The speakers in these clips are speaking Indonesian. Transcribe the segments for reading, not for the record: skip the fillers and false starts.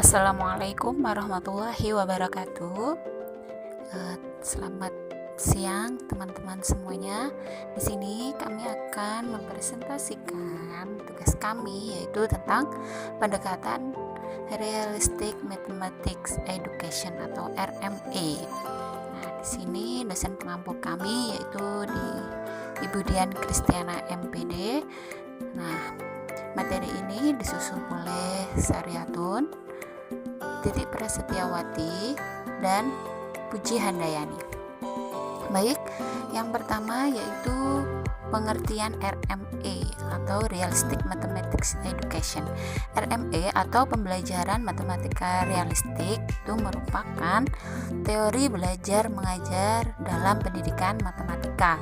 Assalamualaikum warahmatullahi wabarakatuh. Selamat siang teman-teman semuanya. Di sini kami akan mempresentasikan tugas kami, yaitu tentang pendekatan Realistic Mathematics Education atau RME. Nah, di sini dosen pengampu kami yaitu Ibu Dian Kristiana MPD. Nah, materi ini disusun oleh Saryatun, Titik Prasetyawati, dan Puji Handayani. Baik, yang pertama yaitu pengertian RME atau Realistic Mathematics Education. RME atau pembelajaran matematika realistik itu merupakan teori belajar mengajar dalam pendidikan matematika.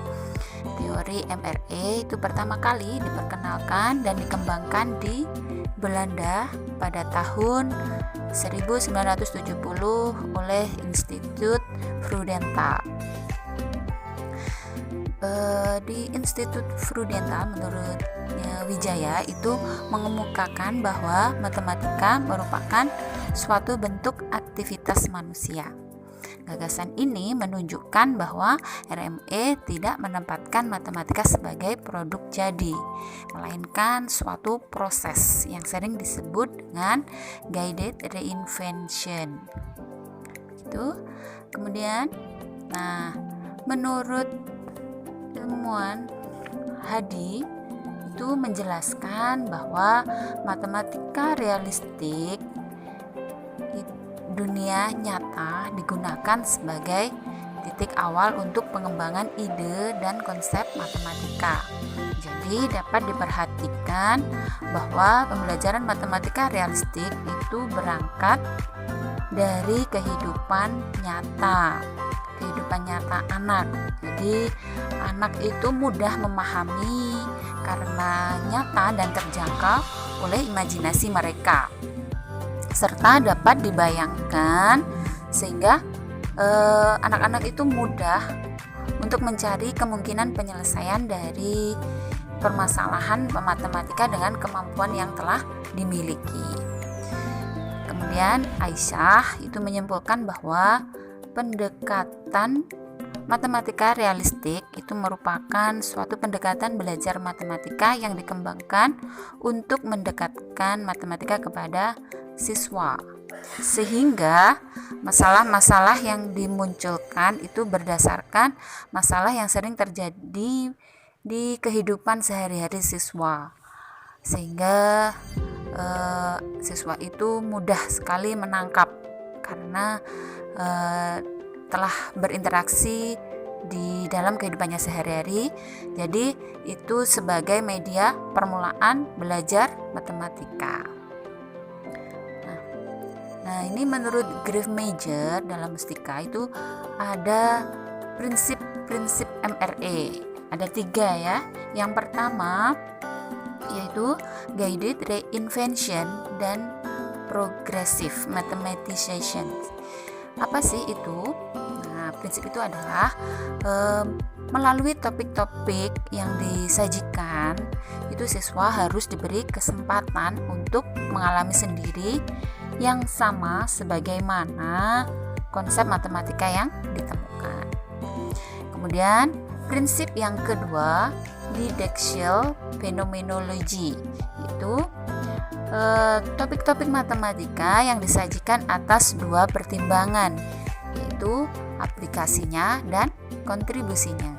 Teori MRE itu pertama kali diperkenalkan dan dikembangkan di Belanda pada tahun 1970 oleh Institut Frudental. Di Institut Frudental, menurut Wijaya, itu mengemukakan bahwa matematika merupakan suatu bentuk aktivitas manusia. Gagasan ini menunjukkan bahwa RME tidak menempatkan matematika sebagai produk jadi, melainkan suatu proses yang sering disebut dengan guided reinvention. Itu. Kemudian, menurut ilmuwan Hadi itu menjelaskan bahwa matematika realistik dunia nyata digunakan sebagai titik awal untuk pengembangan ide dan konsep matematika. Jadi dapat diperhatikan bahwa pembelajaran matematika realistik itu berangkat dari kehidupan nyata anak. Jadi anak itu mudah memahami karena nyata dan terjangkau oleh imajinasi mereka, serta dapat dibayangkan sehingga anak-anak itu mudah untuk mencari kemungkinan penyelesaian dari permasalahan matematika dengan kemampuan yang telah dimiliki. Kemudian Aisyah itu menyimpulkan bahwa pendekatan matematika realistik itu merupakan suatu pendekatan belajar matematika yang dikembangkan untuk mendekatkan matematika kepada siswa, sehingga masalah-masalah yang dimunculkan itu berdasarkan masalah yang sering terjadi di kehidupan sehari-hari siswa, sehingga siswa itu mudah sekali menangkap karena telah berinteraksi di dalam kehidupannya sehari-hari. Jadi itu sebagai media permulaan belajar matematika. Nah, ini menurut Griff Major dalam Mustika itu ada prinsip-prinsip MRE. Ada 3 ya. Yang pertama yaitu guided reinvention dan progressive mathematization. Apa sih itu? Nah, prinsip itu adalah melalui topik-topik yang disajikan, itu siswa harus diberi kesempatan untuk mengalami sendiri yang sama sebagaimana konsep matematika yang ditemukan. Kemudian, prinsip yang kedua, didactyl phenomenology, yaitu topik-topik matematika yang disajikan atas 2 pertimbangan, yaitu aplikasinya dan kontribusinya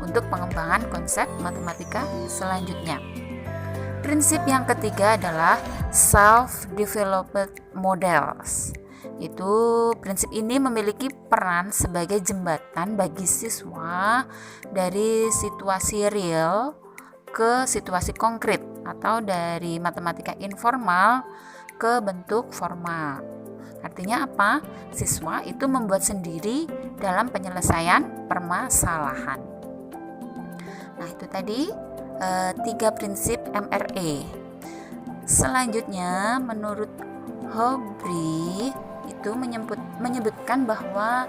untuk pengembangan konsep matematika selanjutnya. Prinsip yang ketiga adalah self-developed models. Itu prinsip ini memiliki peran sebagai jembatan bagi siswa dari situasi real ke situasi konkret atau dari matematika informal ke bentuk formal. Artinya apa? Siswa itu membuat sendiri dalam penyelesaian permasalahan. Nah, itu tadi 3 prinsip MRE. Selanjutnya, menurut Hobry itu menyebutkan bahwa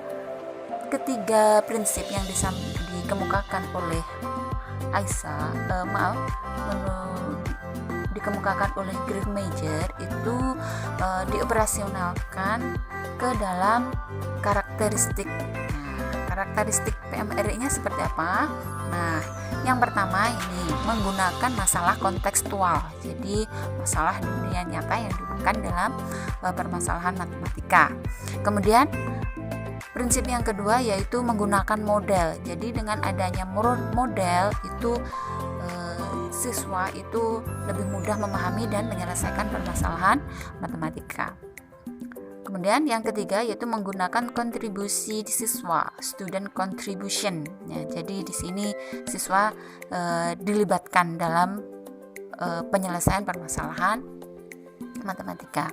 ketiga prinsip yang dikemukakan oleh Aisyah, dikemukakan oleh Griff Major itu dioperasionalkan ke dalam karakteristik. Karakteristik PMRI-nya seperti apa? Nah, yang pertama ini menggunakan masalah kontekstual. Jadi, masalah dunia nyata yang dihubungkan dalam permasalahan matematika. Kemudian, prinsip yang kedua yaitu menggunakan model. Jadi, dengan adanya model itu siswa itu lebih mudah memahami dan menyelesaikan permasalahan matematika. Kemudian yang ketiga yaitu menggunakan kontribusi siswa, student contribution. Ya, jadi di sini siswa dilibatkan dalam penyelesaian permasalahan matematika.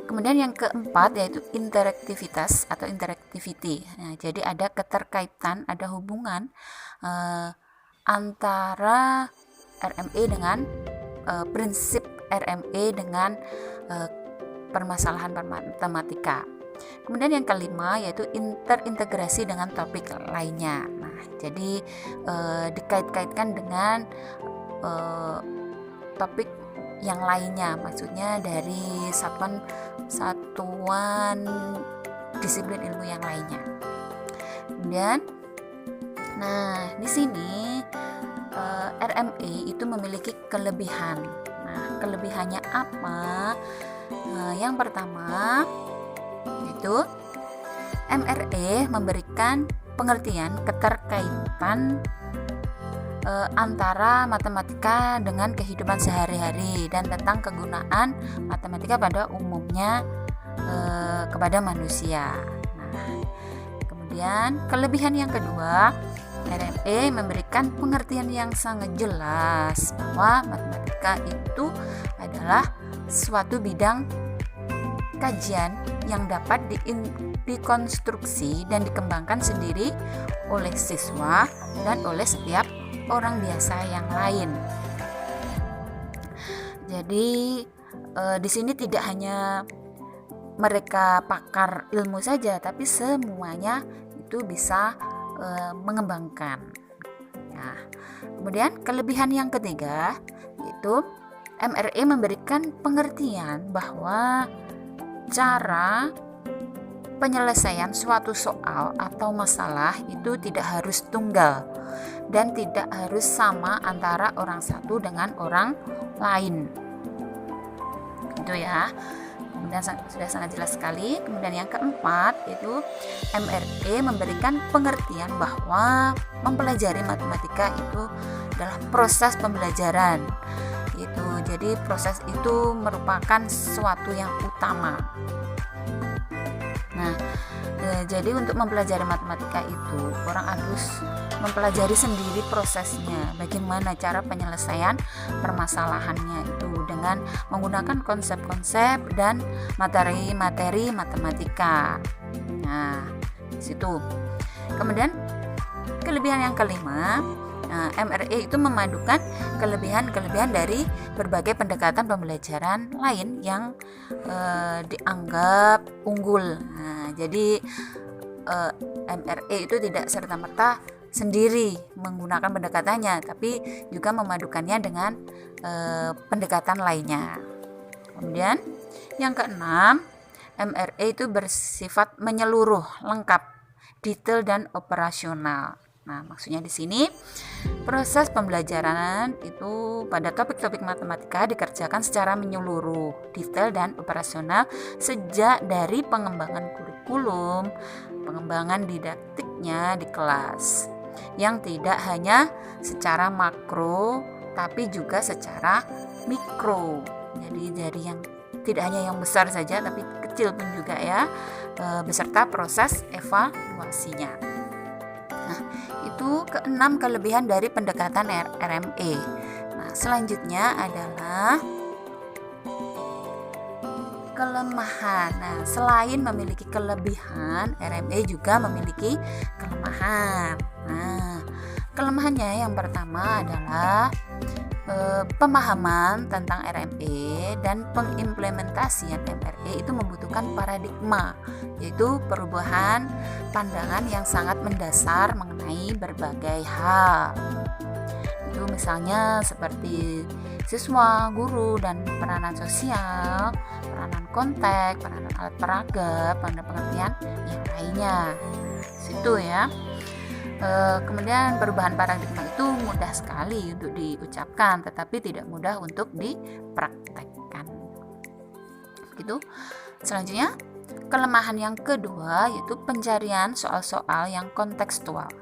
Kemudian yang keempat yaitu interaktivitas atau interactivity. Nah, jadi ada keterkaitan, ada hubungan antara RME dengan prinsip RME dengan permasalahan matematika. Kemudian yang kelima yaitu terintegrasi dengan topik lainnya. Nah, jadi dikait-kaitkan dengan topik yang lainnya, maksudnya dari satuan disiplin ilmu yang lainnya. Kemudian, nah di sini RME itu memiliki kelebihan. Nah, kelebihannya apa? Yang pertama yaitu MRE memberikan pengertian keterkaitan antara matematika dengan kehidupan sehari-hari dan tentang kegunaan matematika pada umumnya kepada manusia. Nah, kemudian kelebihan yang kedua, RME memberikan pengertian yang sangat jelas bahwa matematika itu adalah suatu bidang kajian yang dapat dikonstruksi dan dikembangkan sendiri oleh siswa dan oleh setiap orang biasa yang lain. Jadi di sini tidak hanya mereka pakar ilmu saja, tapi semuanya itu bisa mengembangkan. Nah, kemudian kelebihan yang ketiga yaitu MRE memberikan pengertian bahwa cara penyelesaian suatu soal atau masalah itu tidak harus tunggal dan tidak harus sama antara orang satu dengan orang lain. Itu ya. Kemudian sudah sangat jelas sekali. Kemudian yang keempat yaitu MRE memberikan pengertian bahwa mempelajari matematika itu adalah proses pembelajaran. Jadi proses itu merupakan sesuatu yang utama. Nah, jadi untuk mempelajari matematika itu orang harus mempelajari sendiri prosesnya, bagaimana cara penyelesaian permasalahannya itu dengan menggunakan konsep-konsep dan materi-materi matematika. Nah, di situ. Kemudian kelebihan yang kelima, MRE itu memadukan kelebihan-kelebihan dari berbagai pendekatan pembelajaran lain yang dianggap unggul. Nah, jadi MRE itu tidak serta-merta sendiri menggunakan pendekatannya, tapi juga memadukannya dengan pendekatan lainnya. Kemudian yang keenam, MRE itu bersifat menyeluruh, lengkap, detail dan operasional. Nah, maksudnya di sini proses pembelajaran itu pada topik-topik matematika dikerjakan secara menyeluruh, detail dan operasional sejak dari pengembangan kurikulum, pengembangan didaktiknya di kelas yang tidak hanya secara makro tapi juga secara mikro. Jadi dari yang tidak hanya yang besar saja tapi kecil pun juga ya, beserta proses evaluasinya. Nah, itu keenam kelebihan dari pendekatan RME. Nah, selanjutnya adalah kelemahan. Nah, selain memiliki kelebihan, RME juga memiliki kelemahan. Nah, kelemahannya yang pertama adalah pemahaman tentang RME dan pengimplementasian MRE itu membutuhkan paradigma, yaitu perubahan pandangan yang sangat mendasar mengenai berbagai hal. Itu misalnya seperti siswa, guru, dan peranan sosial, peranan konteks, peranan alat peraga, pengertian yang lainnya. Situ ya. Kemudian perubahan paradigma itu mudah sekali untuk diucapkan, tetapi tidak mudah untuk dipraktekkan. Gitu. Selanjutnya, kelemahan yang kedua yaitu pencarian soal-soal yang kontekstual.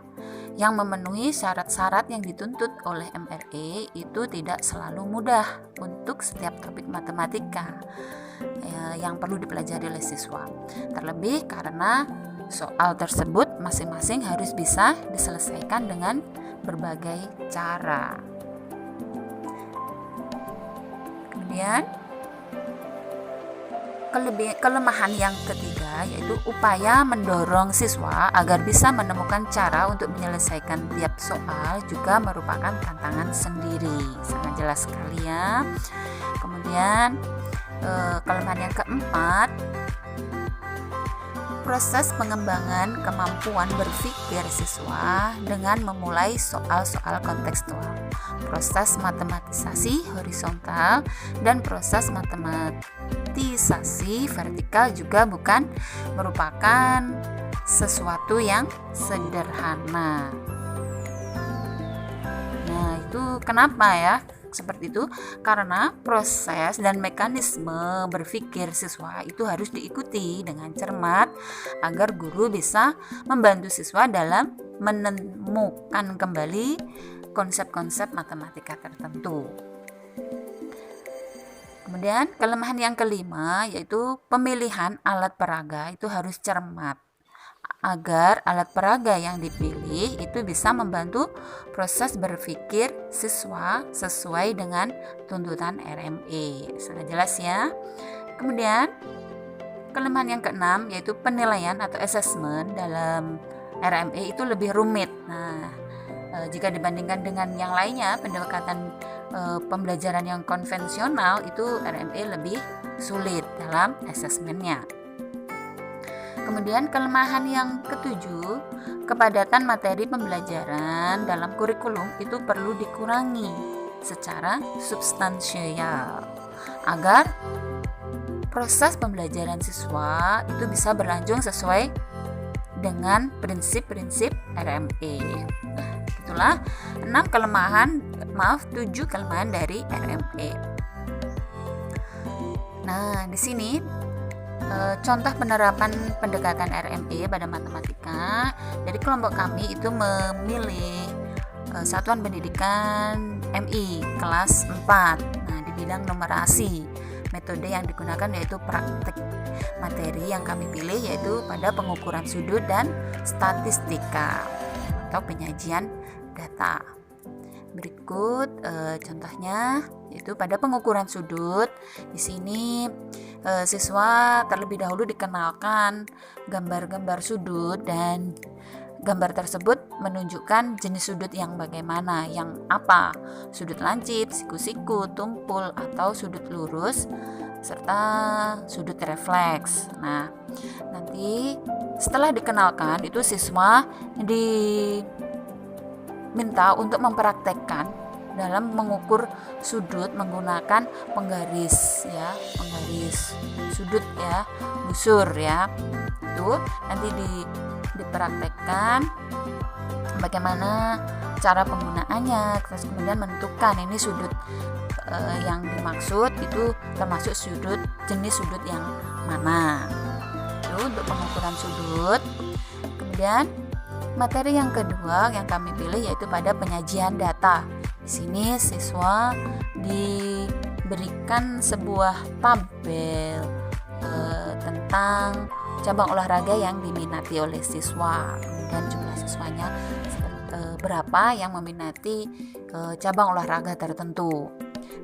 Yang memenuhi syarat-syarat yang dituntut oleh MRE itu tidak selalu mudah untuk setiap topik matematika yang perlu dipelajari oleh siswa. Terlebih karena soal tersebut masing-masing harus bisa diselesaikan dengan berbagai cara. Kemudian kelemahan yang ketiga yaitu upaya mendorong siswa agar bisa menemukan cara untuk menyelesaikan tiap soal juga merupakan tantangan sendiri. Sangat jelas sekali ya. Kemudian kelemahan yang keempat, proses pengembangan kemampuan berpikir siswa dengan memulai soal-soal kontekstual, proses matematisasi horizontal dan proses matematisasi vertikal juga bukan merupakan sesuatu yang sederhana. Nah, itu kenapa ya? Seperti itu karena proses dan mekanisme berpikir siswa itu harus diikuti dengan cermat agar guru bisa membantu siswa dalam menemukan kembali konsep-konsep matematika tertentu. Kemudian kelemahan yang kelima yaitu pemilihan alat peraga itu harus cermat agar alat peraga yang dipilih itu bisa membantu proses berpikir siswa sesuai dengan tuntutan RME. Sangat jelas ya. Kemudian kelemahan yang keenam yaitu penilaian atau assessment dalam RME itu lebih rumit. Nah, jika dibandingkan dengan yang lainnya, pendekatan pembelajaran yang konvensional itu RME lebih sulit dalam assessmentnya. Kemudian kelemahan yang ketujuh, kepadatan materi pembelajaran dalam kurikulum itu perlu dikurangi secara substansial agar proses pembelajaran siswa itu bisa berlangsung sesuai dengan prinsip-prinsip RME. Nah, itulah 7 kelemahan dari RME. Nah, di sini contoh penerapan pendekatan RME pada matematika. Dari kelompok kami itu memilih satuan pendidikan MI kelas 4. Nah, di bidang numerasi. Metode yang digunakan yaitu praktik. Materi yang kami pilih yaitu pada pengukuran sudut dan statistika atau penyajian data. Berikut contohnya yaitu pada pengukuran sudut. Di sini siswa terlebih dahulu dikenalkan gambar-gambar sudut dan gambar tersebut menunjukkan jenis sudut yang bagaimana, yang apa, sudut lancip, siku-siku, tumpul atau sudut lurus serta sudut refleks. Nah, nanti setelah dikenalkan itu siswa diminta untuk mempraktekkan dalam mengukur sudut menggunakan penggaris sudut ya, busur ya. Itu nanti dipraktekkan bagaimana cara penggunaannya, terus kemudian menentukan ini sudut yang dimaksud itu termasuk jenis sudut yang mana. Itu untuk pengukuran sudut. Kemudian materi yang kedua yang kami pilih yaitu pada penyajian data. Di sini siswa diberikan sebuah tabel tentang cabang olahraga yang diminati oleh siswa. Kemudian jumlah siswanya berapa yang meminati cabang olahraga tertentu.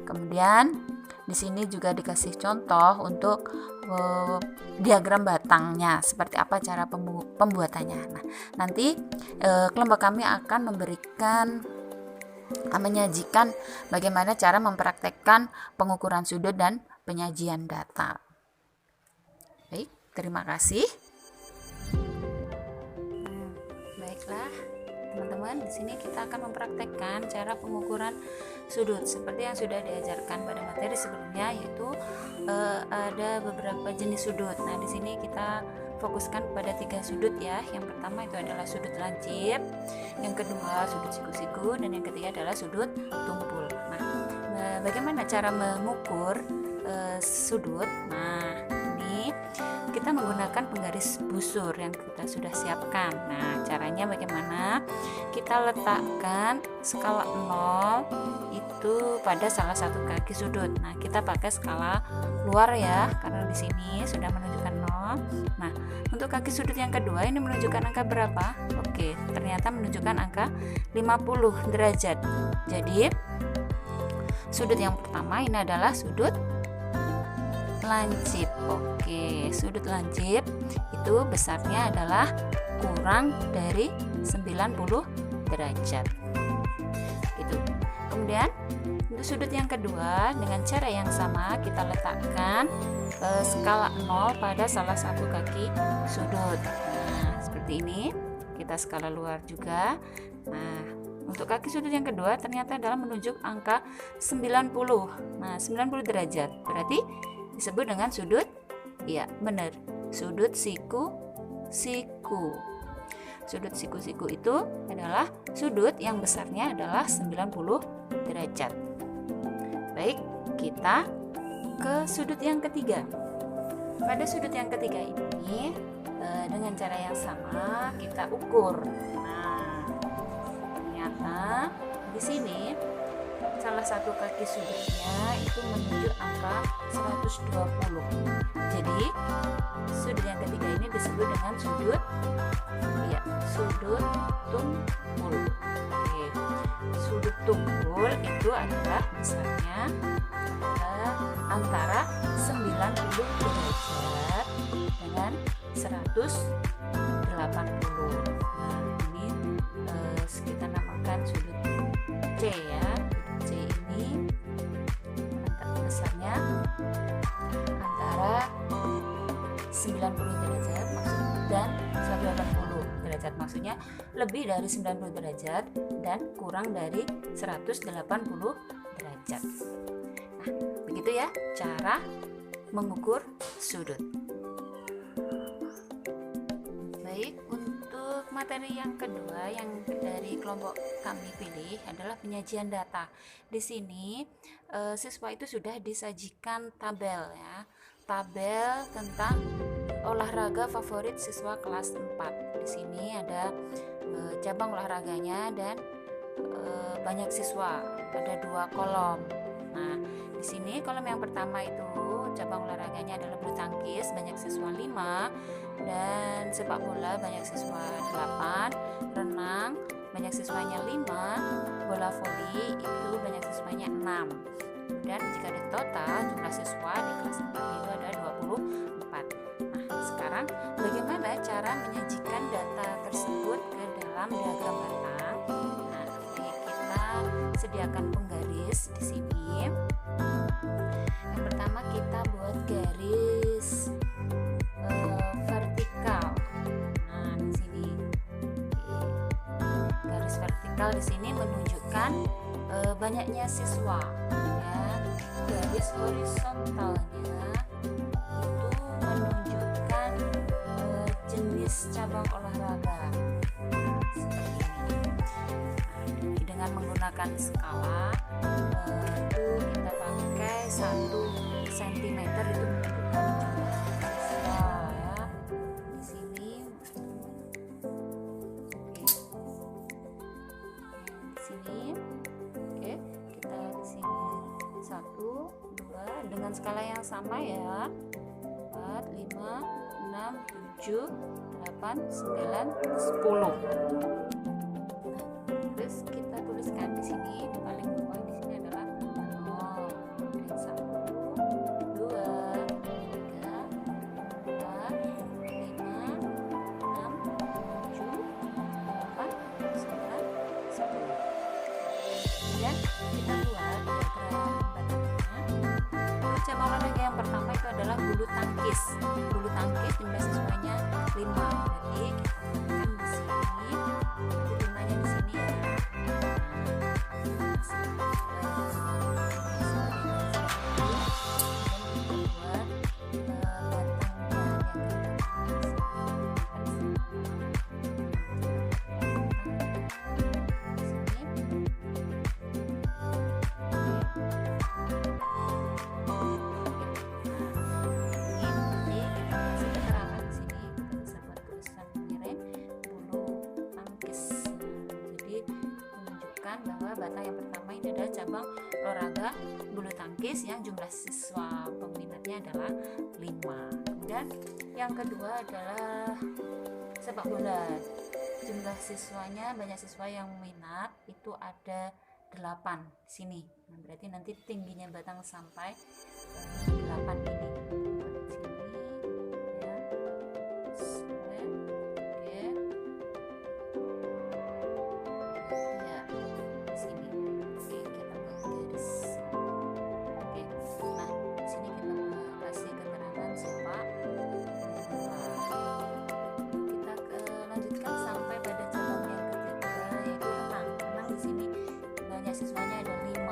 Kemudian di sini juga dikasih contoh untuk diagram batangnya, seperti apa cara pembuatannya. Nah, nanti kelompok kami akan menyajikan bagaimana cara mempraktekkan pengukuran sudut dan penyajian data. Baik, terima kasih. Baiklah, teman-teman. teman-teman, di sini kita akan mempraktekkan cara pengukuran sudut seperti yang sudah diajarkan pada materi sebelumnya, yaitu ada beberapa jenis sudut. Nah, di sini kita fokuskan pada 3 sudut ya. Yang pertama itu adalah sudut lancip, yang kedua sudut siku-siku, dan yang ketiga adalah sudut tumpul. Nah, bagaimana cara mengukur sudut? Nah, ini kita menggunakan penggaris busur yang kita sudah siapkan. Nah, caranya bagaimana? Kita letakkan skala 0 itu pada salah satu kaki sudut. Nah, kita pakai skala luar ya, karena di sini sudah menunjukkan 0. Nah, untuk kaki sudut yang kedua ini menunjukkan angka berapa? Oke, ternyata menunjukkan angka 50 derajat. Jadi, sudut yang pertama ini adalah sudut lancip. Oke, sudut lancip itu besarnya adalah kurang dari 90 derajat. Gitu. Kemudian untuk sudut yang kedua dengan cara yang sama kita letakkan skala 0 pada salah satu kaki sudut. Nah, seperti ini. Kita skala luar juga. Nah, untuk kaki sudut yang kedua ternyata adalah menunjuk angka 90. Nah, 90 derajat. Berarti disebut dengan sudut, ya benar, sudut siku-siku. Sudut siku-siku itu adalah sudut yang besarnya adalah 90 derajat. Baik, kita ke sudut yang ketiga. Pada sudut yang ketiga ini dengan cara yang sama kita ukur. Nah, ternyata di sini salah satu kaki sudutnya itu menuju angka 120. Jadi sudut yang ketiga ini disebut dengan sudut, ya, sudut tumpul. Oke. Sudut tumpul itu adalah besarnya antara 90 derajat dengan 180. Nah, ini kita namakan sudut C ya. C ini besarnya antara 90 derajat dan 180 derajat, maksudnya lebih dari 90 derajat dan kurang dari 180 derajat. Nah, begitu ya cara mengukur sudut. Baik, untuk materi yang kedua yang dari kelompok kami pilih adalah penyajian data. Di sini siswa itu sudah disajikan tabel ya, tabel tentang olahraga favorit siswa kelas 4. Di sini ada cabang olahraganya dan banyak siswa, ada 2 kolom. Nah, di sini kolom yang pertama itu cabang olahraganya adalah bulu tangkis, banyak siswa 5, dan sepak bola banyak siswa 8, renang banyak siswanya 5, bola voli itu banyak siswanya 6. Dan jika di total jumlah siswa di kelas 4 itu ada 24. Nah, sekarang bagaimana cara menyajikan data tersebut ke dalam diagram batang? Nah, kita sediakan penggaris di sini. Yang pertama kita buat garis vertikal. Nah, di sini garis vertikal di sini menunjukkan banyaknya siswa. Ya, garis horizontalnya itu menunjukkan jenis cabang olahraga. Seperti ini. Nah, dengan menggunakan skala itu kita pakai 1 cm itu menunjukkan jumlah siswa ya. Di sini di sini oke, kita di sini 1, 2 dengan skala yang sama ya, 4, 5, 6, 7, 8, 9, 10. Terus kita tuliskan di sini di paling bawah, di sini adalah 0, 1, 2, 3, 4, 5, 6, 7, 8, 9, 10. Kemudian kita buat diagram batangnya. cabang olahraga yang pertama itu adalah bulu tangkis. Bulu tangkis jumlah siswanya 5. Jadi kita tekan di sini, jadi 5-nya di sini ya. Bahwa bata yang pertama ini adalah cabang olahraga bulu tangkis yang jumlah siswa peminatnya adalah 5. Kemudian yang kedua adalah sepak bola. Jumlah siswanya, banyak siswa yang minat itu ada 8 sini. Nah, berarti nanti tingginya batang sampai 8 ini. Siswanya ada 5,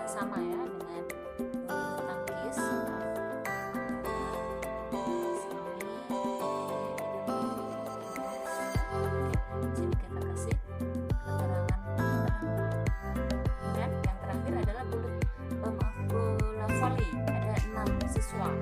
sama ya dengan bulu tangkis. Sini kita kasih keterangan. Dan yang terakhir adalah bola voli, ada 6 siswa.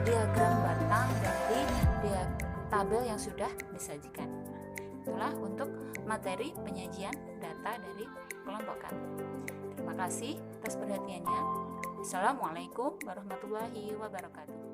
Diagram batang dari tabel yang sudah disajikan. Itulah untuk materi penyajian data dari kelompok kami. Terima kasih atas perhatiannya. Assalamualaikum warahmatullahi wabarakatuh.